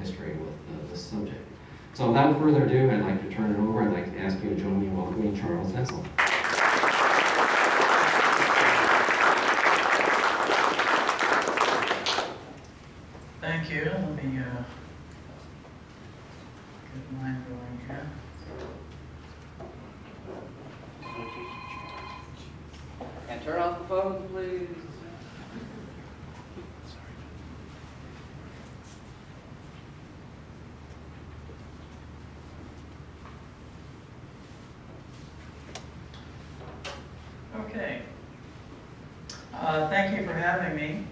history with this subject. So without further ado, I'd like to turn it over. I'd like to ask you to join me in welcoming Charles Nestle. Thank you. Let me get mine going here. And turn off the phone, please. Okay. Thank you for having me.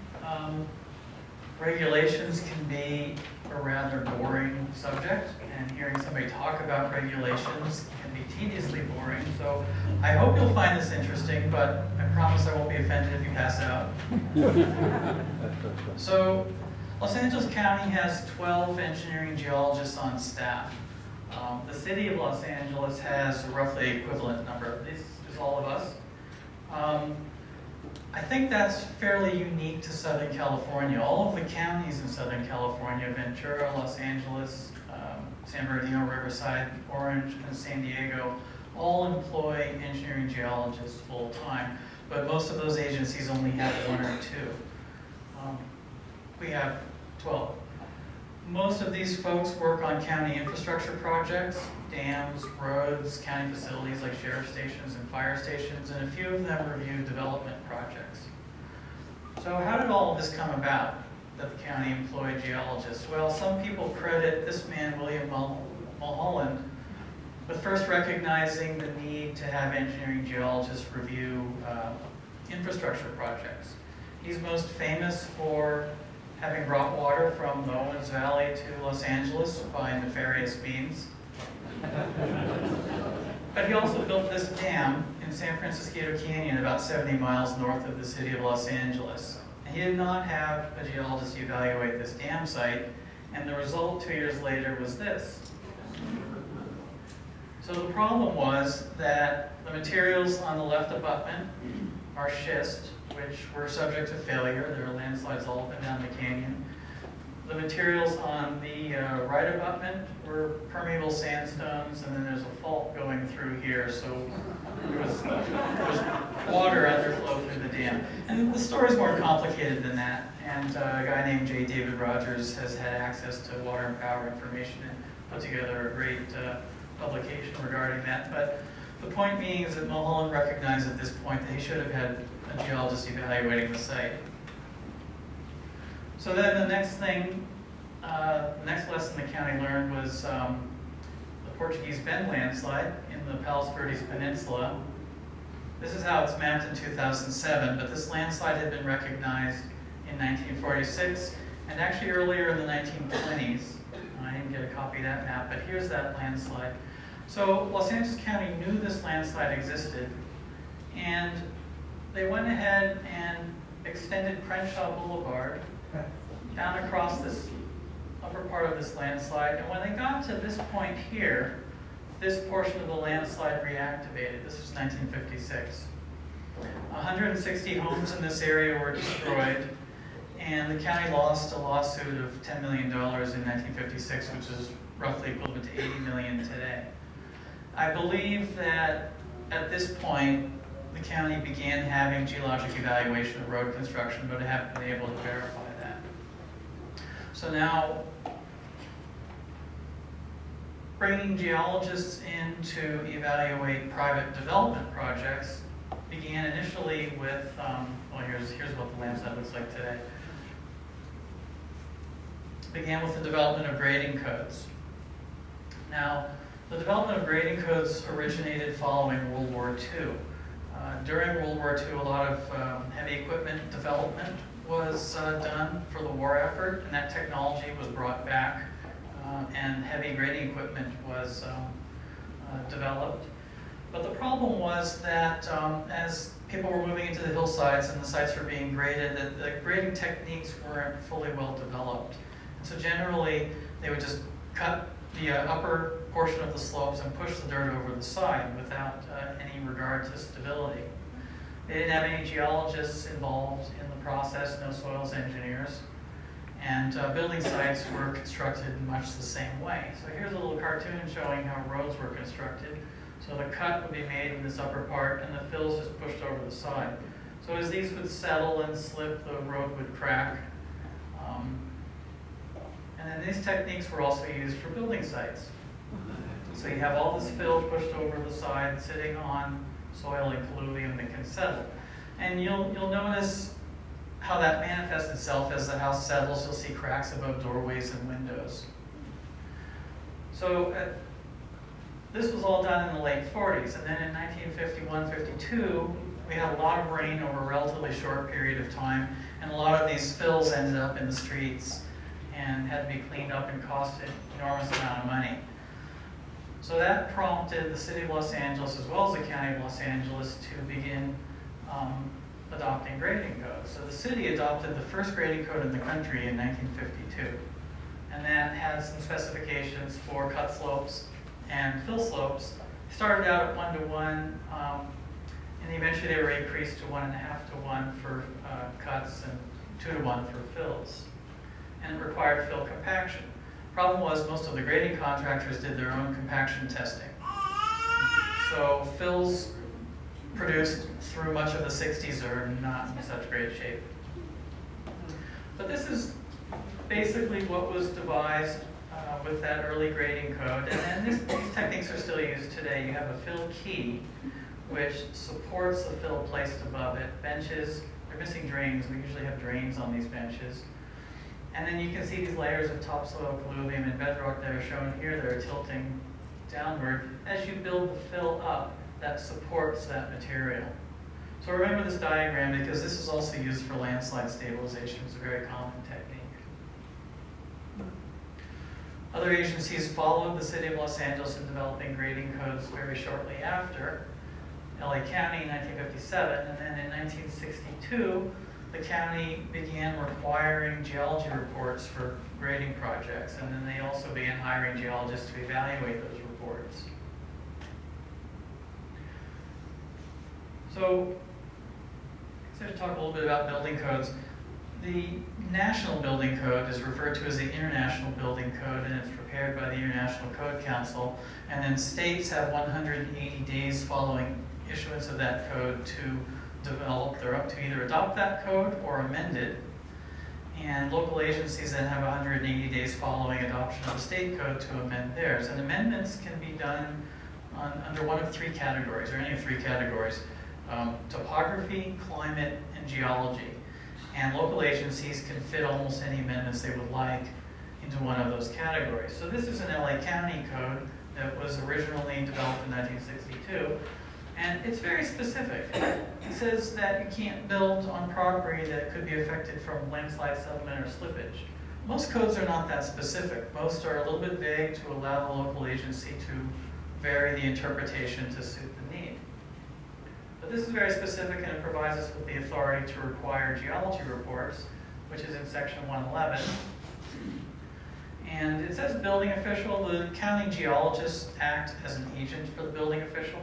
Regulations can be a rather boring subject, and hearing somebody talk about regulations can be tediously boring. So I hope you'll find this interesting, but I promise I won't be offended if you pass out. So Los Angeles County has 12 engineering geologists on staff. The city of Los Angeles has a roughly equivalent number. This is all of us. I think that's fairly unique to Southern California. All of the counties in Southern California, Ventura, Los Angeles, San Bernardino, Riverside, Orange, and San Diego, all employ engineering geologists full time, but most of those agencies only have 1 or 2. We have 12. Most of these folks work on county infrastructure projects, dams, roads, county facilities like sheriff stations and fire stations, and a few of them review development projects. So how did all of this come about, that the county employed geologists? Well, some people credit this man, William Mulholland, with first recognizing the need to have engineering geologists review infrastructure projects. He's most famous for having brought water from the Owens Valley to Los Angeles by nefarious means. But he also built this dam in San Francisco Canyon, about 70 miles north of the city of Los Angeles. And he did not have a geologist evaluate this dam site, and the result 2 years later was this. So the problem was that the materials on the left abutment are schist, which were subject to failure. There are landslides all up and down the canyon. The materials on the right abutment were permeable sandstones, and then there's a fault going through here, so there was water underflow through the dam. And the story's more complicated than that, and a guy named J. David Rogers has had access to water and power information and put together a great publication regarding that. But the point being is that Mulholland recognized at this point that he should have had a geologist evaluating the site. So then the next thing, the next lesson the county learned was the Portuguese Bend landslide in the Palos Verdes Peninsula. This is how it's mapped in 2007, but this landslide had been recognized in 1946 and actually earlier in the 1920s. I didn't get a copy of that map, but here's that landslide. So Los Angeles County knew this landslide existed, and they went ahead and extended Crenshaw Boulevard down across this upper part of this landslide. And when they got to this point here, this portion of the landslide reactivated. This was 1956. 160 homes in this area were destroyed, and the county lost a lawsuit of $10 million in 1956, which is roughly equivalent to $80 million today. I believe that at this point, the county began having geologic evaluation of road construction, but I haven't been able to verify that. So now, bringing geologists in to evaluate private development projects began initially with, well, here's what the landslide looks like today. Began with the development of grading codes. Now, the development of grading codes originated following World War II. During World War II, a lot of heavy equipment development was done for the war effort, and that technology was brought back, and heavy grading equipment was developed. But the problem was that as people were moving into the hillsides and the sites were being graded, that the grading techniques weren't fully well developed. And so generally, they would just cut the upper portion of the slopes and push the dirt over the side without any regard to stability. They didn't have any geologists involved in the process, no soils engineers. And building sites were constructed in much the same way. So here's a little cartoon showing how roads were constructed. So the cut would be made in this upper part, and the fills just pushed over the side. So as these would settle and slip, the road would crack. And then these techniques were also used for building sites. So you have all this fill pushed over the side, sitting on soil and colluvium that can settle. And you'll notice how that manifests itself as the house settles. You'll see cracks above doorways and windows. So this was all done in the late 40s. And then in 1951-52, we had a lot of rain over a relatively short period of time. And a lot of these fills ended up in the streets and had to be cleaned up and cost an enormous amount of money. So that prompted the city of Los Angeles, as well as the county of Los Angeles, to begin adopting grading codes. So the city adopted the first grading code in the country in 1952. And that had some specifications for cut slopes and fill slopes. Started out at 1-to-1, and eventually they were increased to 1.5-to-1 for cuts and 2-to-1 for fills. And it required fill compaction. Problem was, most of the grading contractors did their own compaction testing. So fills produced through much of the 60s are not in such great shape. But this is basically what was devised with that early grading code. And then these techniques are still used today. You have a fill key, which supports the fill placed above it. Benches, they're missing drains. We usually have drains on these benches. And then you can see these layers of topsoil, colluvium, and bedrock that are shown here that are tilting downward. As you build the fill up, that supports that material. So remember this diagram because this is also used for landslide stabilization. It's a very common technique. Other agencies followed the city of Los Angeles in developing grading codes very shortly after. LA County in 1957, and then in 1962, the county began requiring geology reports for grading projects, and then they also began hiring geologists to evaluate those reports. So, to talk a little bit about building codes. The National Building Code is referred to as the International Building Code, and it's prepared by the International Code Council, and then states have 180 days following issuance of that code to develop, they're up to either adopt that code or amend it. And local agencies then have 180 days following adoption of the state code to amend theirs. And amendments can be done under one of three categories, or any of three categories: topography, climate, and geology. And local agencies can fit almost any amendments they would like into one of those categories. So this is an LA County code that was originally developed in 1962. And it's very specific. It says that you can't build on property that could be affected from landslide, settlement, or slippage. Most codes are not that specific. Most are a little bit vague to allow the local agency to vary the interpretation to suit the need. But this is very specific, and it provides us with the authority to require geology reports, which is in section 111. And it says building official. The county geologists act as an agent for the building official.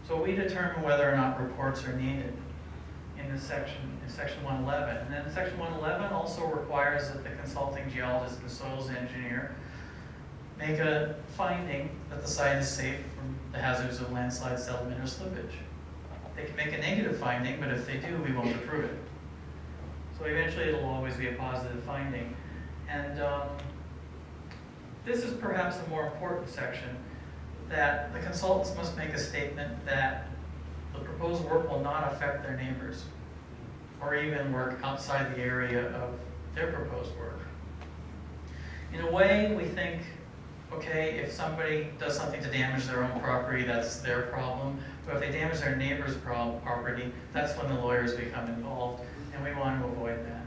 So we determine whether or not reports are needed in this section, in section 111. And then section 111 also requires that the consulting geologist and soils engineer make a finding that the site is safe from the hazards of landslide, settlement, or slippage. They can make a negative finding, but if they do, we won't approve it. So eventually it'll always be a positive finding. And this is perhaps a more important section, that the consultants must make a statement that the proposed work will not affect their neighbors or even work outside the area of their proposed work. In a way, we think, okay, if somebody does something to damage their own property, that's their problem. But if they damage their neighbor's property, that's when the lawyers become involved, and we want to avoid that.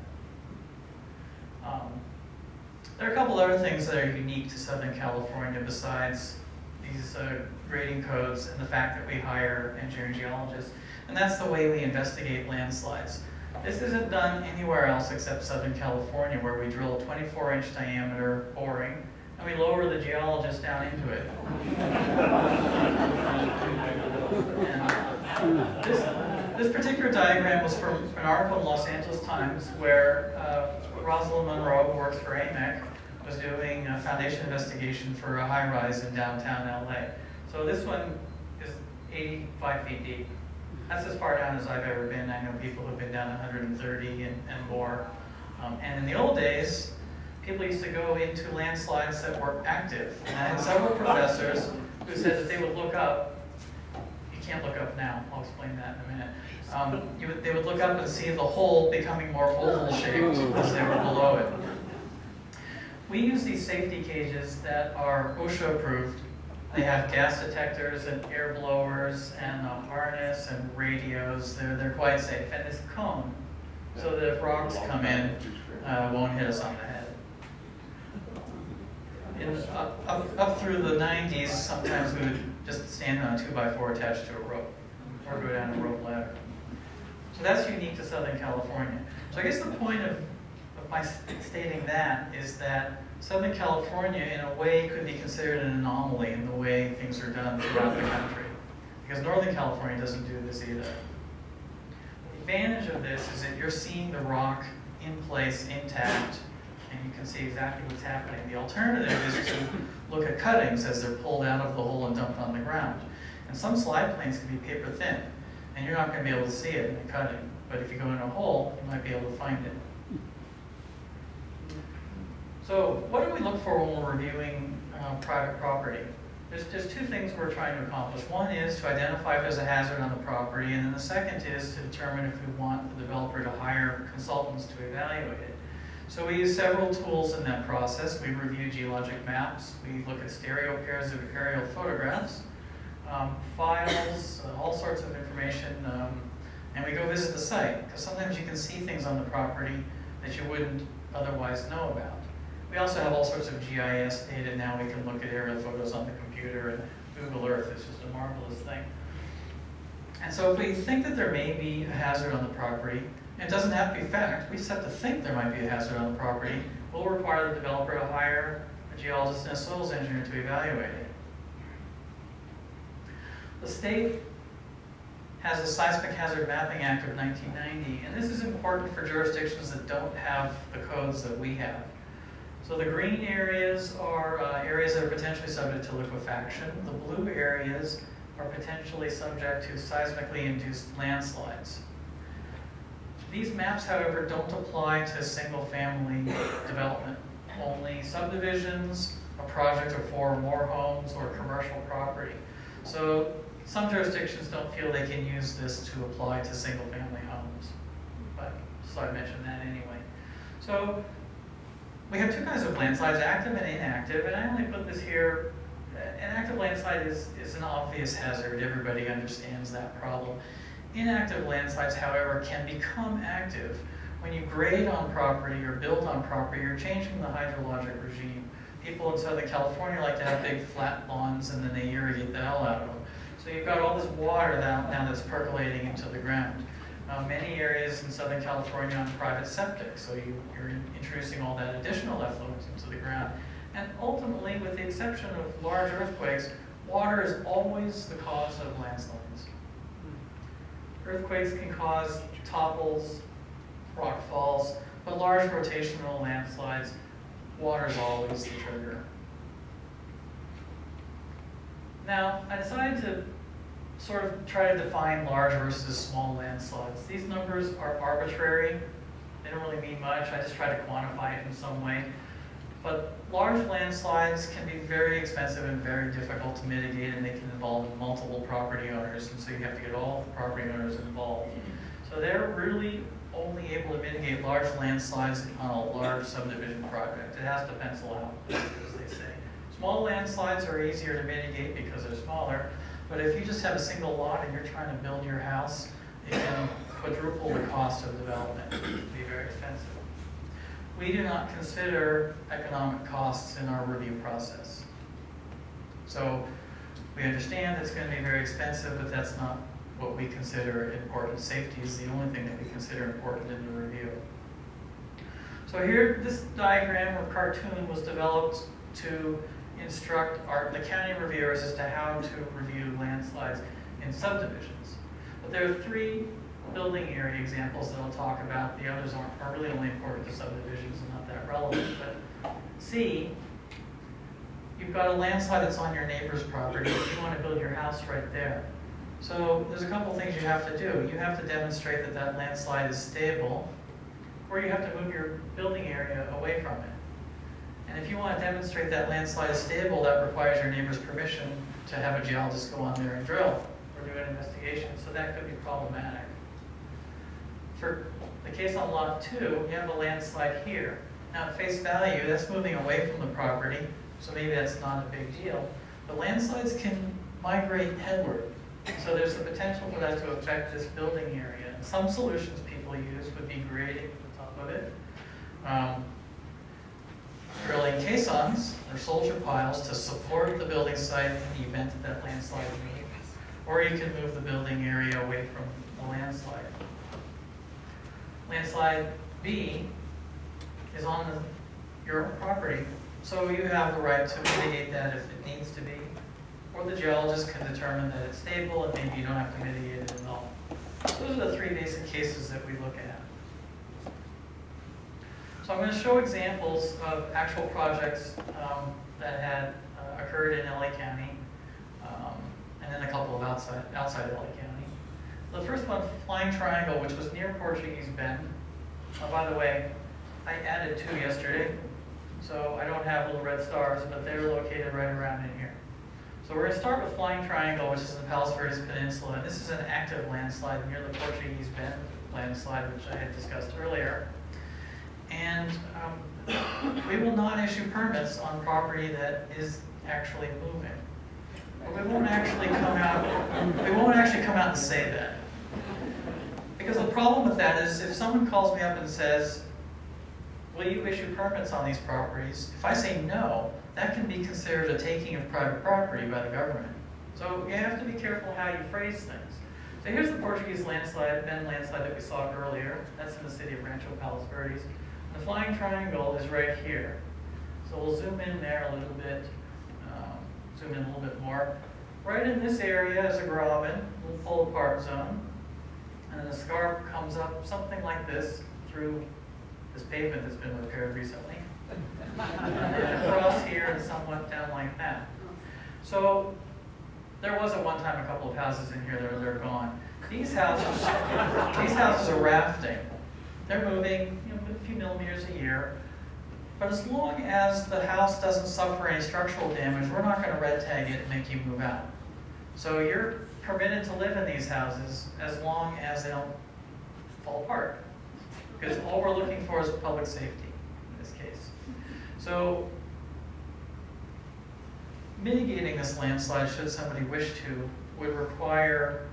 There are a couple other things that are unique to Southern California besides these grading codes and the fact that we hire engineering geologists, and that's the way we investigate landslides. This isn't done anywhere else except Southern California, where we drill a 24-inch diameter boring, and we lower the geologist down into it. And This particular diagram was from an article in Los Angeles Times where Rosalind Monroe, who works for AMEC, was doing a foundation investigation for a high-rise in downtown LA. So this one is 85 feet deep. That's as far down as I've ever been. I know people who've been down 130 and more. And in the old days, people used to go into landslides that were active. And I had several professors who said that they would look up. You can't look up now. I'll explain that in a minute. They would look up and see the hole becoming more oval-shaped as they were below it. We use these safety cages that are OSHA-approved. They have gas detectors and air blowers and a harness and radios. They're quite safe. And this cone, so that if rocks come in, won't hit us on the head. Up through the 90s, sometimes we would just stand on a 2x4 attached to a rope, or go down a rope ladder. So that's unique to Southern California. So I guess the point of my stating that is that Southern California, in a way, could be considered an anomaly in the way things are done throughout the country. Because Northern California doesn't do this either. The advantage of this is that you're seeing the rock in place, intact, and you can see exactly what's happening. The alternative is to look at cuttings as they're pulled out of the hole and dumped on the ground. And some slide planes can be paper thin, and you're not going to be able to see it in the cutting. But if you go in a hole, you might be able to find it. So what do we look for when we're reviewing private property? There's two things we're trying to accomplish. One is to identify if there's a hazard on the property, and then the second is to determine if we want the developer to hire consultants to evaluate it. So we use several tools in that process. We review geologic maps, we look at stereo pairs of aerial photographs, files, all sorts of information, and we go visit the site, because sometimes you can see things on the property that you wouldn't otherwise know about. We also have all sorts of GIS data now. We can look at aerial photos on the computer, and Google Earth is just a marvelous thing. And so if we think that there may be a hazard on the property, it doesn't have to be fact, we just have to think there might be a hazard on the property, we'll require the developer to hire a geologist and a soils engineer to evaluate it. The state has the Seismic Hazard Mapping Act of 1990, and this is important for jurisdictions that don't have the codes that we have. So the green areas are areas that are potentially subject to liquefaction. The blue areas are potentially subject to seismically induced landslides. These maps, however, don't apply to single-family development. Only subdivisions, a project of 4 or more homes, or commercial property. So some jurisdictions don't feel they can use this to apply to single-family homes. But so I mentioned that anyway. So we have 2 kinds of landslides, active and inactive, and I only put this here. An active landslide is an obvious hazard. Everybody understands that problem. Inactive landslides, however, can become active. When you grade on property or build on property, you're changing the hydrologic regime. People in Southern California like to have big flat lawns and then they irrigate the hell out of them. So you've got all this water now that's percolating into the ground. Many areas in Southern California on private septic, so you're introducing all that additional effluent into the ground. And ultimately, with the exception of large earthquakes, water is always the cause of landslides. Earthquakes can cause topples, rock falls, but large rotational landslides, water is always the trigger. Now, I decided to sort of try to define large versus small landslides. These numbers are arbitrary. They don't really mean much. I just try to quantify it in some way. But large landslides can be very expensive and very difficult to mitigate, and they can involve multiple property owners, and so you have to get all the property owners involved. So they're really only able to mitigate large landslides on a large subdivision project. It has to pencil out, as they say. Small landslides are easier to mitigate because they're smaller, but if you just have a single lot and you're trying to build your house, it can quadruple the cost of development. It can be very expensive. We do not consider economic costs in our review process. So we understand it's going to be very expensive, but that's not what we consider important. Safety is the only thing that we consider important in the review. So here, this diagram or cartoon was developed to instruct the county reviewers as to how to review landslides in subdivisions. But there are 3 building area examples that I'll talk about. The others are really only important to subdivisions and not that relevant. But C, you've got a landslide that's on your neighbor's property. You want to build your house right there. So there's a couple things you have to do. You have to demonstrate that that landslide is stable, or you have to move your building area away from it. And if you want to demonstrate that landslide is stable, that requires your neighbor's permission to have a geologist go on there and drill or do an investigation. So that could be problematic. For the case on lot 2, you have a landslide here. Now at face value, that's moving away from the property, so maybe that's not a big deal. But landslides can migrate headward. So there's the potential for that to affect this building area. And some solutions people use would be grading the top of it, drilling caissons or soldier piles to support the building site in the event that that landslide moves. Or you can move the building area away from the landslide. Landslide B is on your property, so you have the right to mitigate that if it needs to be. Or the geologist can determine that it's stable and maybe you don't have to mitigate it at all. Those are the 3 basic cases that we look at. So I'm going to show examples of actual projects that had occurred in LA County, and then a couple of outside LA County. The first one, Flying Triangle, which was near Portuguese Bend. Oh, by the way, I added 2 yesterday, so I don't have little red stars, but they're located right around in here. So we're going to start with Flying Triangle, which is in the Palos Verdes Peninsula. This is an active landslide near the Portuguese Bend landslide, which I had discussed earlier. And we will not issue permits on property that is actually moving. But we won't actually come out and say that. Because the problem with that is if someone calls me up and says, will you issue permits on these properties? If I say no, that can be considered a taking of private property by the government. So you have to be careful how you phrase things. So here's the Portuguese landslide, Bend landslide that we saw earlier. That's in the city of Rancho Palos Verdes. The Flying Triangle is right here. So we'll zoom in there a little bit, zoom in a little bit more. Right in this area is a graben, a little pull apart zone. And then the scarp comes up something like this through this pavement that's been repaired recently. And then across here and somewhat down like that. So there was at one time a couple of houses in here that are gone. These houses are rafting. They're moving a few millimeters a year. But as long as the house doesn't suffer any structural damage, we're not going to red tag it and make you move out. So you're permitted to live in these houses as long as they don't fall apart. Because all we're looking for is public safety in this case. So mitigating this landslide, should somebody wish to, would require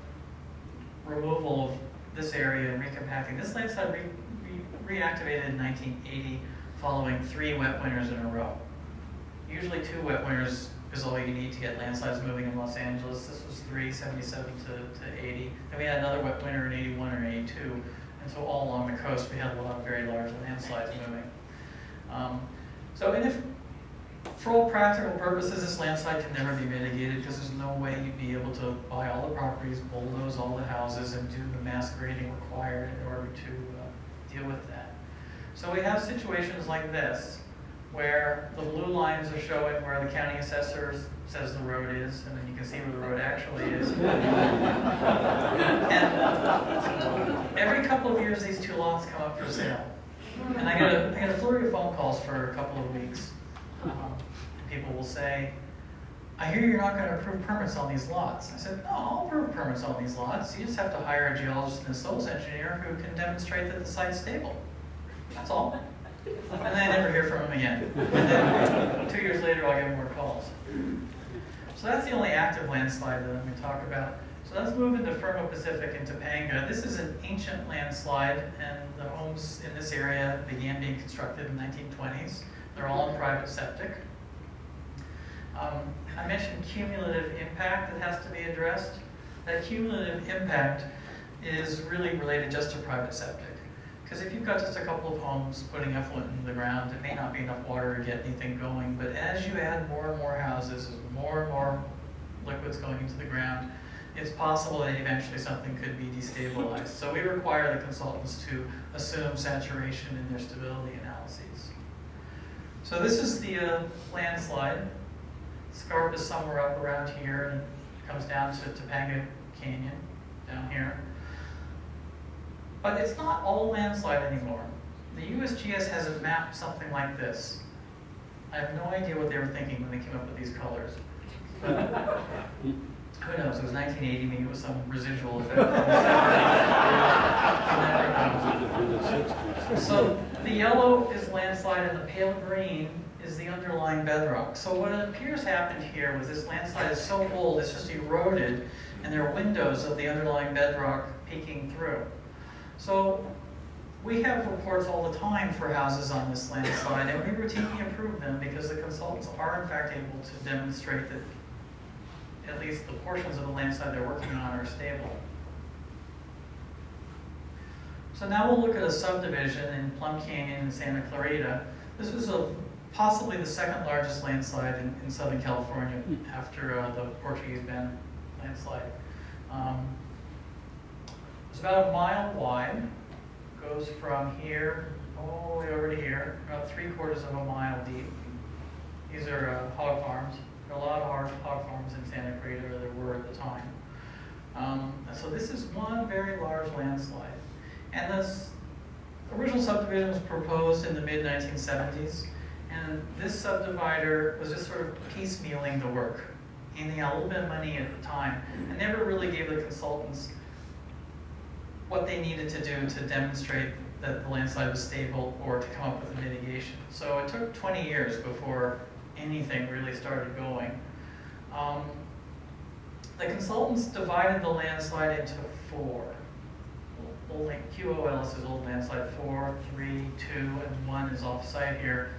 removal of this area and recompacting. This landslide reactivated in 1980 following 3 wet winters in a row. Usually 2 wet winters is all you need to get landslides moving in Los Angeles. This was 3, 77 to 80. Then we had another wet winter in 81 or 82. And so all along the coast we had a lot of very large landslides moving. And if, for all practical purposes, this landslide can never be mitigated because there's no way you'd be able to buy all the properties, bulldoze all the houses, and do the mass grading required in order to deal with that. So we have situations like this, where the blue lines are showing where the county assessor says the road is, and then you can see where the road actually is. And every couple of years, these 2 lots come up for sale. And I get a flurry of phone calls for a couple of weeks. People will say, I hear you're not going to approve permits on these lots. I said, no, I'll approve permits on these lots. You just have to hire a geologist and a soils engineer who can demonstrate that the site's stable. That's all. And then I never hear from him again. And then 2 years later, I'll get more calls. So that's the only active landslide that I'm going to talk about. So let's move into Fermo Pacific in Topanga. This is an ancient landslide, and the homes in this area began being constructed in the 1920s. They're all in private septic. I mentioned cumulative impact that has to be addressed. That cumulative impact is really related just to private septic. Because if you've got just a couple of homes putting effluent in the ground, it may not be enough water to get anything going. But as you add more and more houses, more and more liquids going into the ground, it's possible that eventually something could be destabilized. So we require the consultants to assume saturation in their stability analyses. So this is the landslide. Scarp is somewhere up around here and comes down to Teton Canyon down here. But it's not all landslide anymore. The USGS has it mapped something like this. I have no idea what they were thinking when they came up with these colors. But who knows? It was 1980, maybe it was some residual effect. So the yellow is landslide and the pale green is the underlying bedrock. So what appears happened here was this landslide is so old, it's just eroded, and there are windows of the underlying bedrock peeking through. So we have reports all the time for houses on this landslide, and we routinely approve them because the consultants are in fact able to demonstrate that at least the portions of the landslide they're working on are stable. So now we'll look at a subdivision in Plum Canyon in Santa Clarita. This was possibly the second largest landslide in Southern California after the Portuguese Bend landslide. It's about a mile wide, goes from here all the way over to here, about 3/4 of a mile deep. These are hog farms. There are a lot of hog farms in Santa Clarita, or there were at the time. So this is one very large landslide. And this original subdivision was proposed in the mid-1970s, and this subdivider was just sort of piecemealing the work, handing out a little bit of money at the time, and never really gave the consultants what they needed to do to demonstrate that the landslide was stable or to come up with a mitigation. So it took 20 years before anything really started going. The consultants divided the landslide into 4. QOLs is old landslide 4, 3, 2, and 1 is off-site here.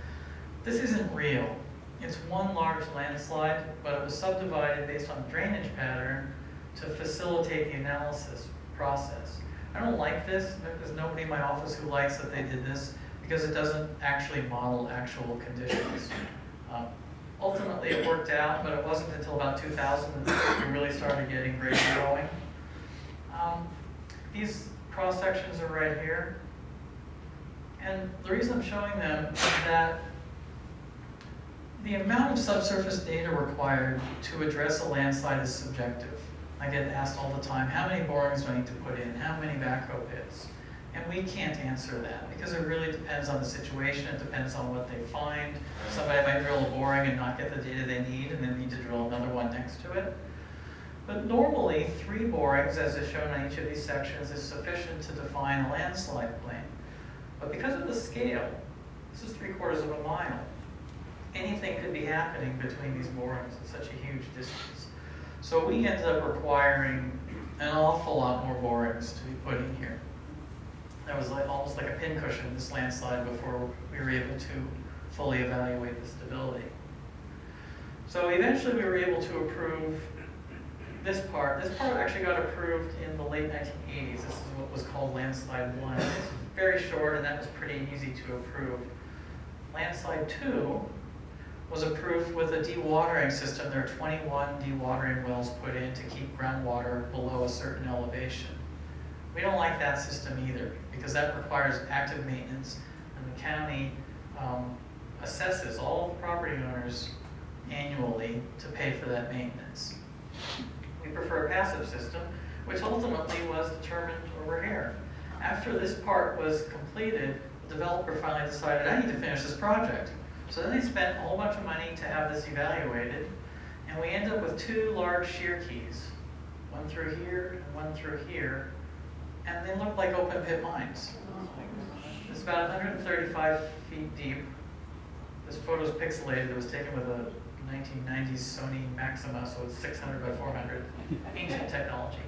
This isn't real. It's one large landslide, but it was subdivided based on drainage pattern to facilitate the analysis process. I don't like this. There's nobody in my office who likes that they did this because it doesn't actually model actual conditions. Ultimately, it worked out, but it wasn't until about 2000 that we really started getting grades going. These cross sections are right here. And the reason I'm showing them is that the amount of subsurface data required to address a landslide is subjective. I get asked all the time, how many borings do I need to put in? How many backhoe pits? And we can't answer that because it really depends on the situation. It depends on what they find. Somebody might drill a boring and not get the data they need and then need to drill another one next to it. But normally, 3 borings, as is shown on each of these sections, is sufficient to define a landslide plane. But because of the scale, this is 3/4 of a mile, anything could be happening between these borings at such a huge distance. So we ended up requiring an awful lot more borings to be put in here. That was almost like a pincushion in this landslide before we were able to fully evaluate the stability. So eventually we were able to approve this part. This part actually got approved in the late 1980s. This is what was called Landslide 1. It's very short and that was pretty easy to approve. Landslide 2 was approved with a dewatering system. There are 21 dewatering wells put in to keep groundwater below a certain elevation. We don't like that system either because that requires active maintenance, and the county assesses all the property owners annually to pay for that maintenance. We prefer a passive system, which ultimately was determined over here. After this part was completed, the developer finally decided, I need to finish this project. So then they spent a whole bunch of money to have this evaluated, and we ended up with 2 large shear keys, one through here and one through here, and they looked like open pit mines. It's about 135 feet deep. This photo is pixelated. It was taken with a 1990s Sony Maxima, so it's 600 by 400, ancient technology.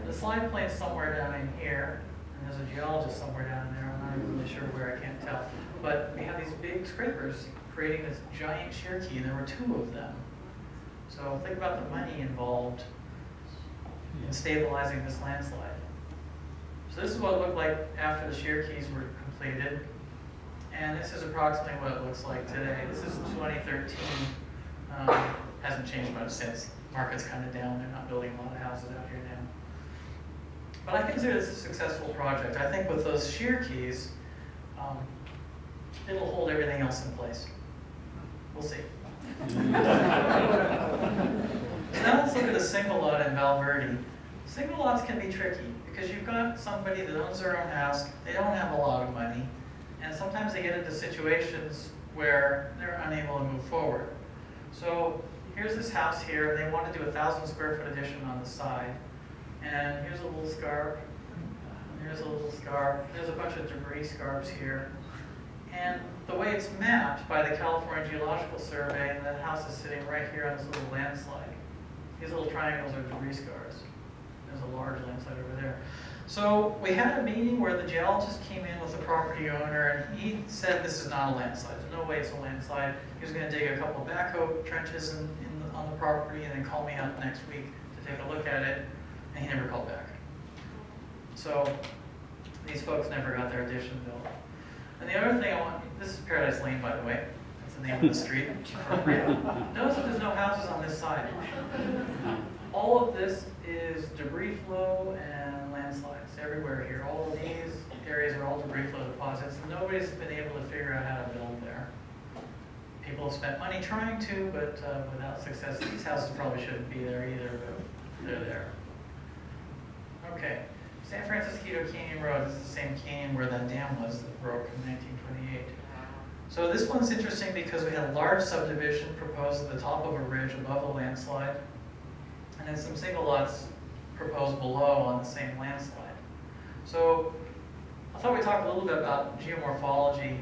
The slide plane's somewhere down in here, and there's a geologist somewhere down there. I'm not even really sure where, I can't tell. But we have these big scrapers creating this giant shear key, and there were 2 of them. So think about the money involved in stabilizing this landslide. So this is what it looked like after the shear keys were completed. And this is approximately what it looks like today. This is 2013. hasn't changed much since. Market's kind of down, they're not building a lot of houses out here now. But I consider this a successful project. I think with those shear keys, it'll hold everything else in place. We'll see. So now let's look at a single lot in Valverde. Single lots can be tricky because you've got somebody that owns their own house, they don't have a lot of money, and sometimes they get into situations where they're unable to move forward. So here's this house here, and they want to do a 1,000 square foot addition on the side. And here's a little scarp, and here's a little scarp, there's a bunch of debris scarps here. And the way it's mapped by the California Geological Survey, and the house is sitting right here on this little landslide. These little triangles are debris scars. There's a large landslide over there. So we had a meeting where the geologist came in with the property owner, and he said this is not a landslide. There's no way it's a landslide. He was going to dig a couple of backhoe trenches on the property and then call me up next week to take a look at it, and he never called back. So these folks never got their addition built. And the other thing this is Paradise Lane, by the way. That's the name of the street. Notice that there's no houses on this side. All of this is debris flow and landslides everywhere here. All of these areas are all debris flow deposits, and nobody's been able to figure out how to build there. People have spent money trying to, but without success. These houses probably shouldn't be there either, but they're there. Okay, San Francisco Canyon Road. This is the same canyon where that dam was that broke in 1928. So this one's interesting because we had a large subdivision proposed at the top of a ridge above a landslide, and then some single lots proposed below on the same landslide. So I thought we'd talk a little bit about geomorphology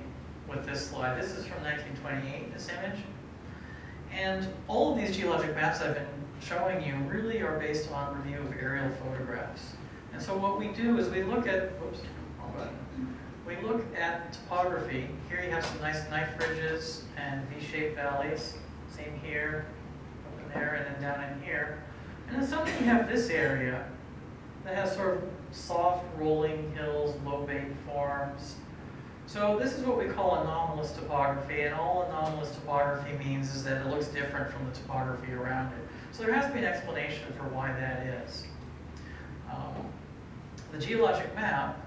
with this slide. This is from 1928, this image. And all of these geologic maps I've been showing you really are based on review of aerial photographs. And so what we do is we look at, whoops, wrong button. We look at topography. Here you have some nice knife ridges and V-shaped valleys. Same here, up in there, and then down in here. And then suddenly you have this area that has sort of soft rolling hills, lobate forms. So this is what we call anomalous topography, and all anomalous topography means is that it looks different from the topography around it. So there has to be an explanation for why that is. The geologic map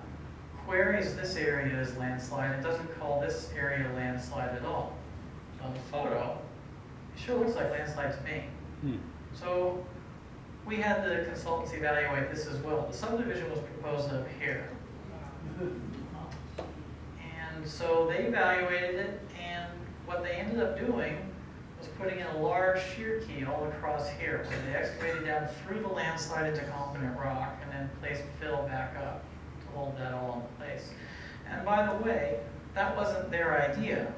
queries this area as landslide. It doesn't call this area landslide at all. On the photo, it sure looks like landslide to me. So we had the consultants evaluate this as well. The subdivision was proposed up here. And so they evaluated it, and what they ended up doing was putting in a large shear key all across here, where they excavated down through the landslide into competent rock and then placed fill back up to hold that all in place. And by the way, that wasn't their idea.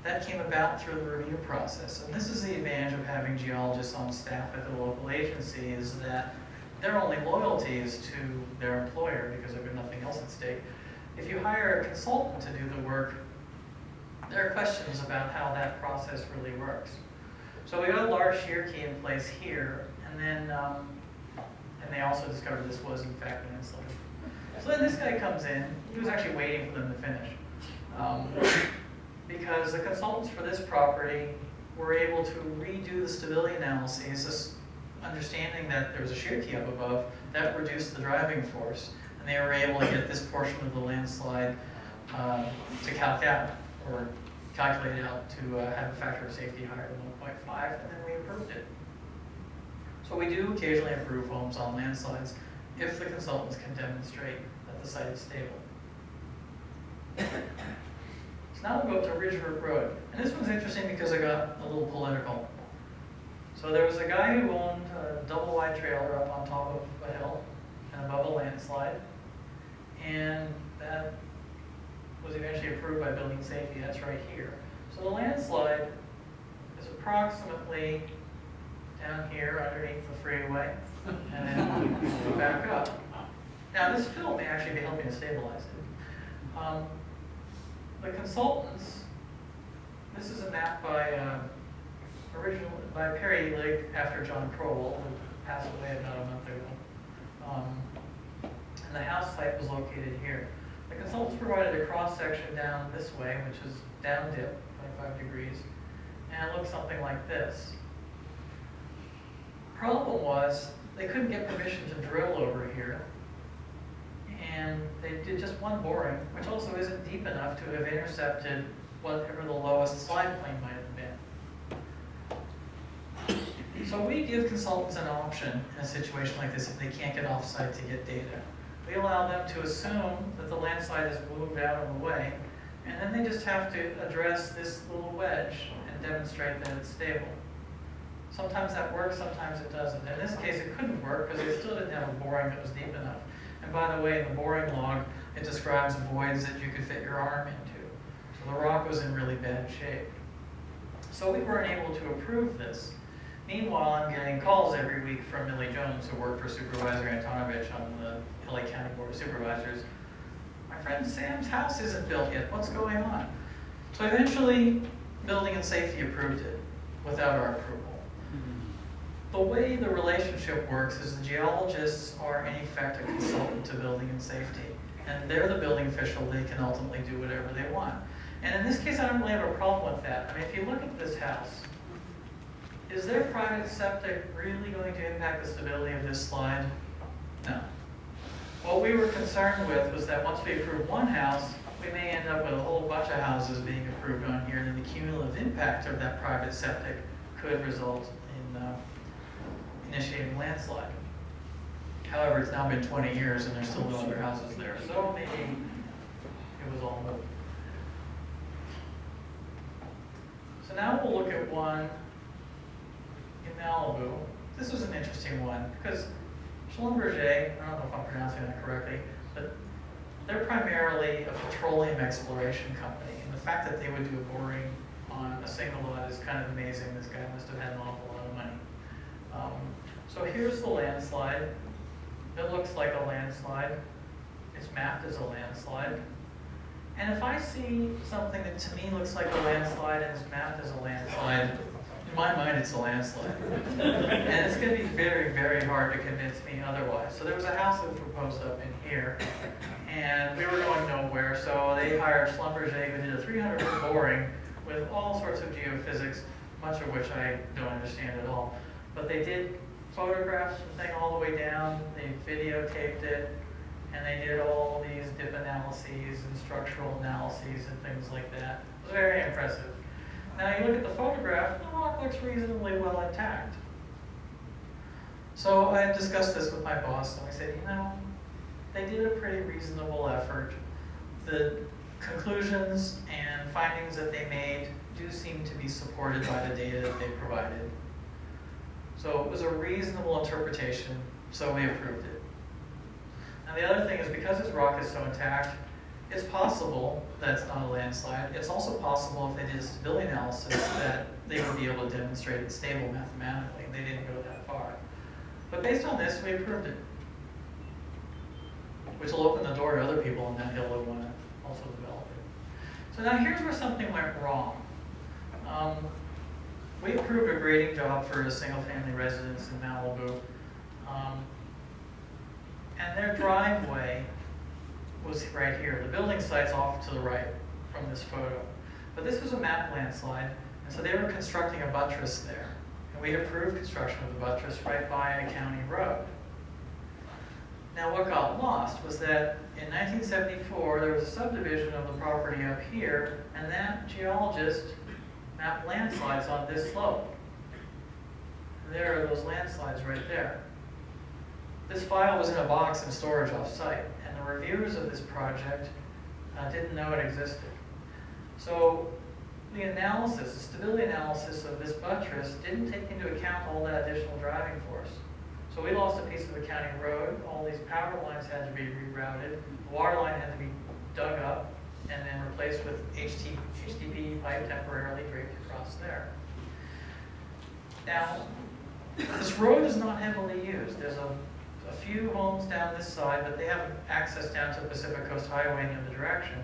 That came about through the review process. And this is the advantage of having geologists on staff at the local agency, is that their only loyalty is to their employer because they've got nothing else at stake. If you hire a consultant to do the work, there are questions about how that process really works. So we got a large shear key in place here, and then and they also discovered this was in fact an landslide. So then this guy comes in. He was actually waiting for them to finish. Because the consultants for this property were able to redo the stability analyses, this understanding that there was a shear key up above, that reduced the driving force. And they were able to get this portion of the landslide to calc out, or calculate out to have a factor of safety higher than 1.5, and then we approved it. So we do occasionally approve homes on landslides if the consultants can demonstrate that the site is stable. So now we'll go up to Ridgewood Road. And this one's interesting because it got a little political. So there was a guy who owned a double-wide trailer up on top of a hill and above a landslide. And that was eventually approved by building safety. That's right here. So the landslide is approximately down here underneath the freeway, and then go back up. Now this fill may actually be helping to stabilize it. The consultants, this is a map by Perry Lake after John Crowell, who passed away about a month ago. And the house site was located here. The consultants provided a cross-section down this way, which is down dip, 25 degrees, and it looks something like this. Problem was, they couldn't get permission to drill over here. And they did just one boring, which also isn't deep enough to have intercepted whatever the lowest slide plane might have been. So we give consultants an option in a situation like this if they can't get off-site to get data. We allow them to assume that the landslide has moved out of the way, and then they just have to address this little wedge and demonstrate that it's stable. Sometimes that works, sometimes it doesn't. In this case, it couldn't work because they still didn't have a boring that was deep enough. And by the way, in the boring log, it describes voids that you could fit your arm into. So the rock was in really bad shape. So we weren't able to approve this. Meanwhile, I'm getting calls every week from Millie Jones, who worked for Supervisor Antonovich on the LA County Board of Supervisors. My friend Sam's house isn't built yet. What's going on? So eventually, Building and Safety approved it without our approval. The way the relationship works is the geologists are in effect a consultant to Building and Safety. And they're the building official, they can ultimately do whatever they want. And in this case, I don't really have a problem with that. I mean, if you look at this house, is their private septic really going to impact the stability of this slide? No. What we were concerned with was that once we approve one house, we may end up with a whole bunch of houses being approved on here, and the cumulative impact of that private septic could result in initiating landslide. However, it's now been 20 years and there's still no other houses there, so maybe it was all moved. So now we'll look at one in Malibu. This was an interesting one because Schlumberger, I don't know if I'm pronouncing that correctly, but they're primarily a petroleum exploration company, and the fact that they would do a boring on a signal lot is kind of amazing. This guy must have had an awful lot of money. So here's the landslide. It looks like a landslide. It's mapped as a landslide. And if I see something that to me looks like a landslide and is mapped as a landslide, in my mind it's a landslide. And it's going to be very, very hard to convince me otherwise. So there was a house that was proposed up in here, and we were going nowhere, so they hired Schlumberger, who did a 300-foot boring with all sorts of geophysics, much of which I don't understand at all. But they did photograph the thing all the way down, they videotaped it, and they did all these dip analyses and structural analyses and things like that. It was very impressive. Now you look at the photograph, the rock looks reasonably well intact. So I discussed this with my boss, and I said, you know, they did a pretty reasonable effort. The conclusions and findings that they made do seem to be supported by the data that they provided. So it was a reasonable interpretation, so we approved it. Now the other thing is, because this rock is so intact, it's possible that it's not a landslide. It's also possible if they did a stability analysis that they would be able to demonstrate it's stable mathematically. They didn't go that far. But based on this, we approved it, which will open the door to other people on that hill that want to also develop it. So now here's where something went wrong. We approved a grading job for a single-family residence in Malibu, and their driveway was right here. The building site's off to the right from this photo. But this was a map landslide, and so they were constructing a buttress there. And we approved construction of the buttress right by a county road. Now what got lost was that in 1974, there was a subdivision of the property up here, and that geologist mapped landslides on this slope. And there are those landslides right there. This file was in a box in storage off-site, and the reviewers of this project didn't know it existed. So the analysis, the stability analysis of this buttress didn't take into account all that additional driving force. So we lost a piece of the county road, all these power lines had to be rerouted, the water line had to be dug up, and then replaced with HDPE pipe temporarily draped across there. Now, this road is not heavily used. There's a few homes down this side, but they have access down to Pacific Coast Highway in the other direction.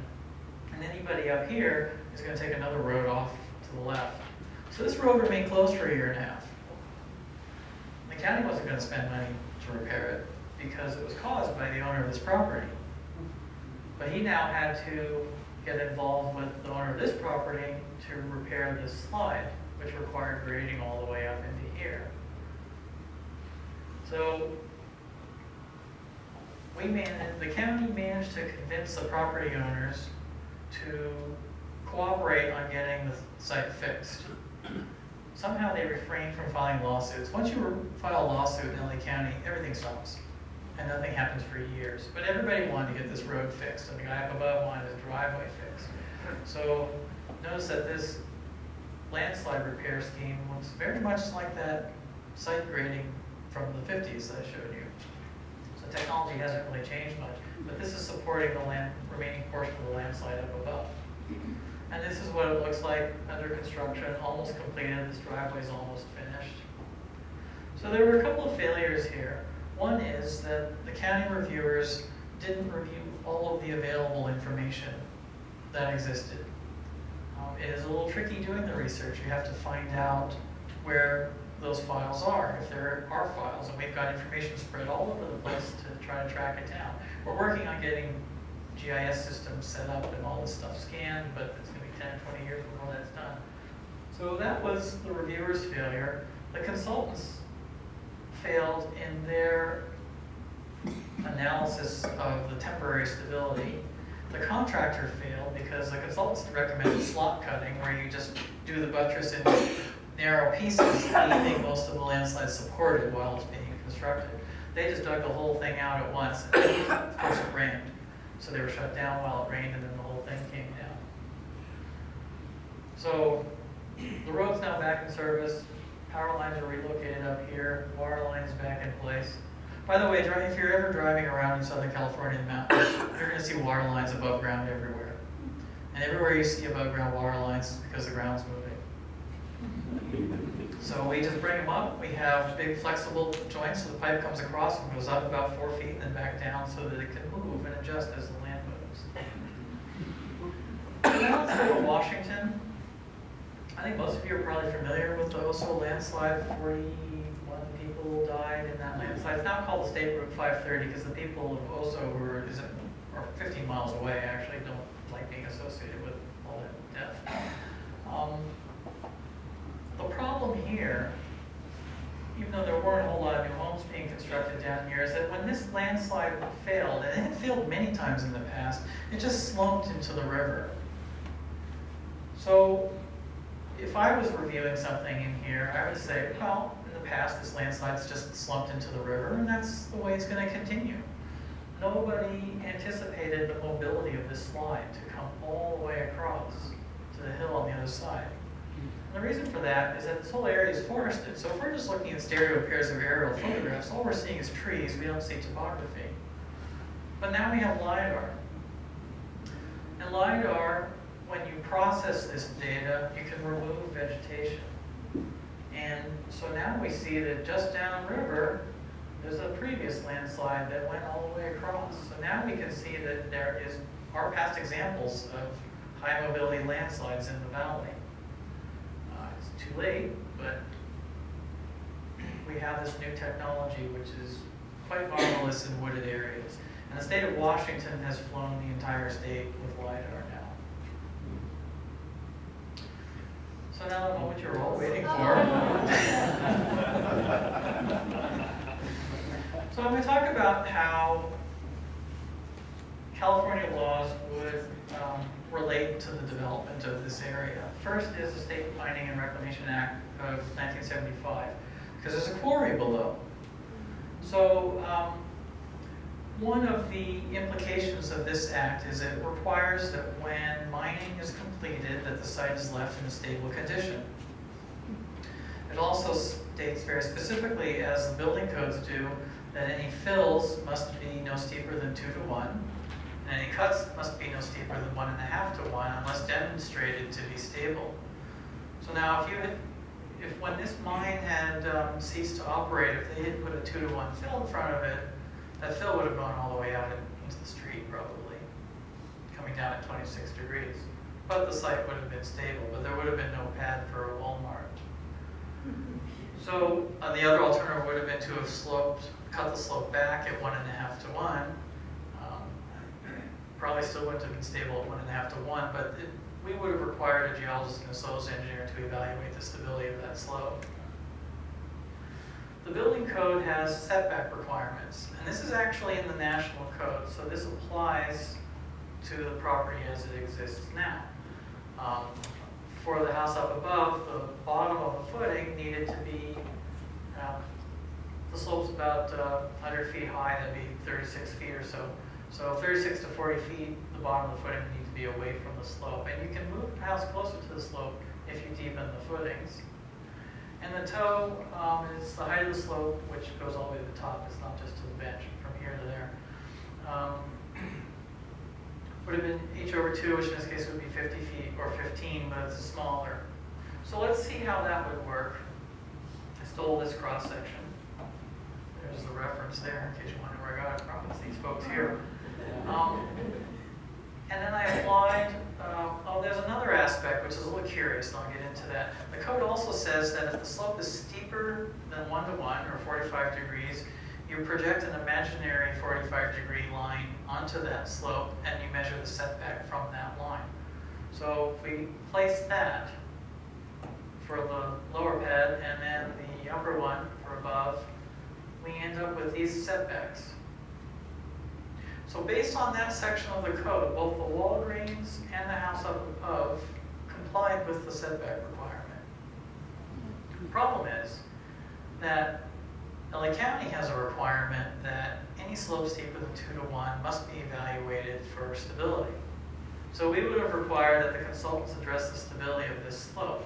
And anybody up here is going to take another road off to the left. So this road remained closed for a year and a half. The county wasn't going to spend money to repair it because it was caused by the owner of this property. But he now had to get involved with the owner of this property to repair this slide, which required grading all the way up into here. So the county managed to convince the property owners to cooperate on getting the site fixed. Somehow they refrained from filing lawsuits. Once you file a lawsuit in LA County, everything stops and nothing happens for years. But everybody wanted to get this road fixed, and the guy up above wanted his driveway fixed. So notice that this landslide repair scheme looks very much like that site grading from the 50s that I showed you. So technology hasn't really changed much, but this is supporting the remaining portion of the landslide up above. And this is what it looks like under construction, almost completed. This driveway is almost finished. So there were a couple of failures here. One is that the county reviewers didn't review all of the available information that existed. It is a little tricky doing the research. You have to find out where those files are, if there are files, and we've got information spread all over the place to try to track it down. We're working on getting GIS systems set up and all this stuff scanned, but it's going to be 10 or 20 years before that's done. So that was the reviewer's failure. The consultants failed in their analysis of the temporary stability. The contractor failed because the consultants recommended slot cutting, where you just do the buttress in narrow pieces, leaving most of the landslide supported while it's being constructed. They just dug the whole thing out at once. And of course it rained. So they were shut down while it rained, and then the whole thing came down. So the road's now back in service. Power lines are relocated up here. Water lines back in place. By the way, if you're ever driving around in Southern California in the mountains, you're going to see water lines above ground everywhere. And everywhere you see above ground water lines is because the ground's moving. So we just bring them up. We have big flexible joints, so the pipe comes across and goes up about 4 feet and then back down so that it can move and adjust as the land moves. So now let's go to Washington. I think most of you are probably familiar with the Oso landslide. 41 people died in that landslide. It's now called the State Route 530 because the people of Oso who are 15 miles away actually don't like being associated with all that death. The problem here, even though there weren't a whole lot of new homes being constructed down here, is that when this landslide failed, and it had failed many times in the past, it just slumped into the river. So if I was reviewing something in here, I would say, well, in the past this landslide's just slumped into the river, and that's the way it's going to continue. Nobody anticipated the mobility of this slide to come all the way across to the hill on the other side. And the reason for that is that this whole area is forested. So if we're just looking at stereo pairs of aerial photographs, all we're seeing is trees. We don't see topography. But now we have LiDAR. And LiDAR, when you process this data, you can remove vegetation. And so now we see that just downriver, there's a previous landslide that went all the way across. So now we can see that there are past examples of high mobility landslides in the valley. It's too late, but we have this new technology which is quite marvelous in wooded areas. And the state of Washington has flown the entire state with LiDAR now. So now I know what you're all waiting for. So I'm going to talk about how California laws would relate to the development of this area. First is the State Mining and Reclamation Act of 1975, because there's a quarry below. So one of the implications of this act is it requires that when mining is completed, that the site is left in a stable condition. It also states very specifically, as the building codes do, that any fills must be no steeper than 2 to 1, and any cuts must be no steeper than 1.5 to 1 unless demonstrated to be stable. So now if when this mine had ceased to operate, if they had put a 2 to 1 fill in front of it, that fill would have gone all the way out into the street probably, coming down at 26 degrees. But the site would have been stable, but there would have been no pad for a Walmart. So the other alternative would have been to have cut the slope back at 1.5 to 1. Probably still wouldn't have been stable at 1.5 to 1, but we would have required a geologist and a soils engineer to evaluate the stability of that slope. the building code has setback requirements, and this is actually in the national code, so this applies to the property as it exists now. For the house up above, the bottom of the footing needed to be, the slope's about 100 feet high, that'd be 36 feet or so. So 36 to 40 feet, the bottom of the footing needs to be away from the slope. And you can move the house closer to the slope if you deepen the footings. And the toe is the height of the slope, which goes all the way to the top. It's not just to the bench, from here to there. Would have been h over 2, which in this case would be 50 feet, or 15, but it's smaller. So let's see how that would work. I stole this cross section. There's the reference there, in case you wonder where I got it from. It's these folks here. And then I applied, there's another aspect which is a little curious, and I'll get into that. The code also says that if the slope is steeper than 1 to 1, or 45 degrees, you project an imaginary 45-degree line onto that slope, and you measure the setback from that line. So if we place that for the lower pad, and then the upper one for above, we end up with these setbacks. So based on that section of the code, both the Walgreens and the house up above complied with the setback requirement. The problem is that LA County has a requirement that any slope steeper than 2 to 1 must be evaluated for stability. So we would have required that the consultants address the stability of this slope.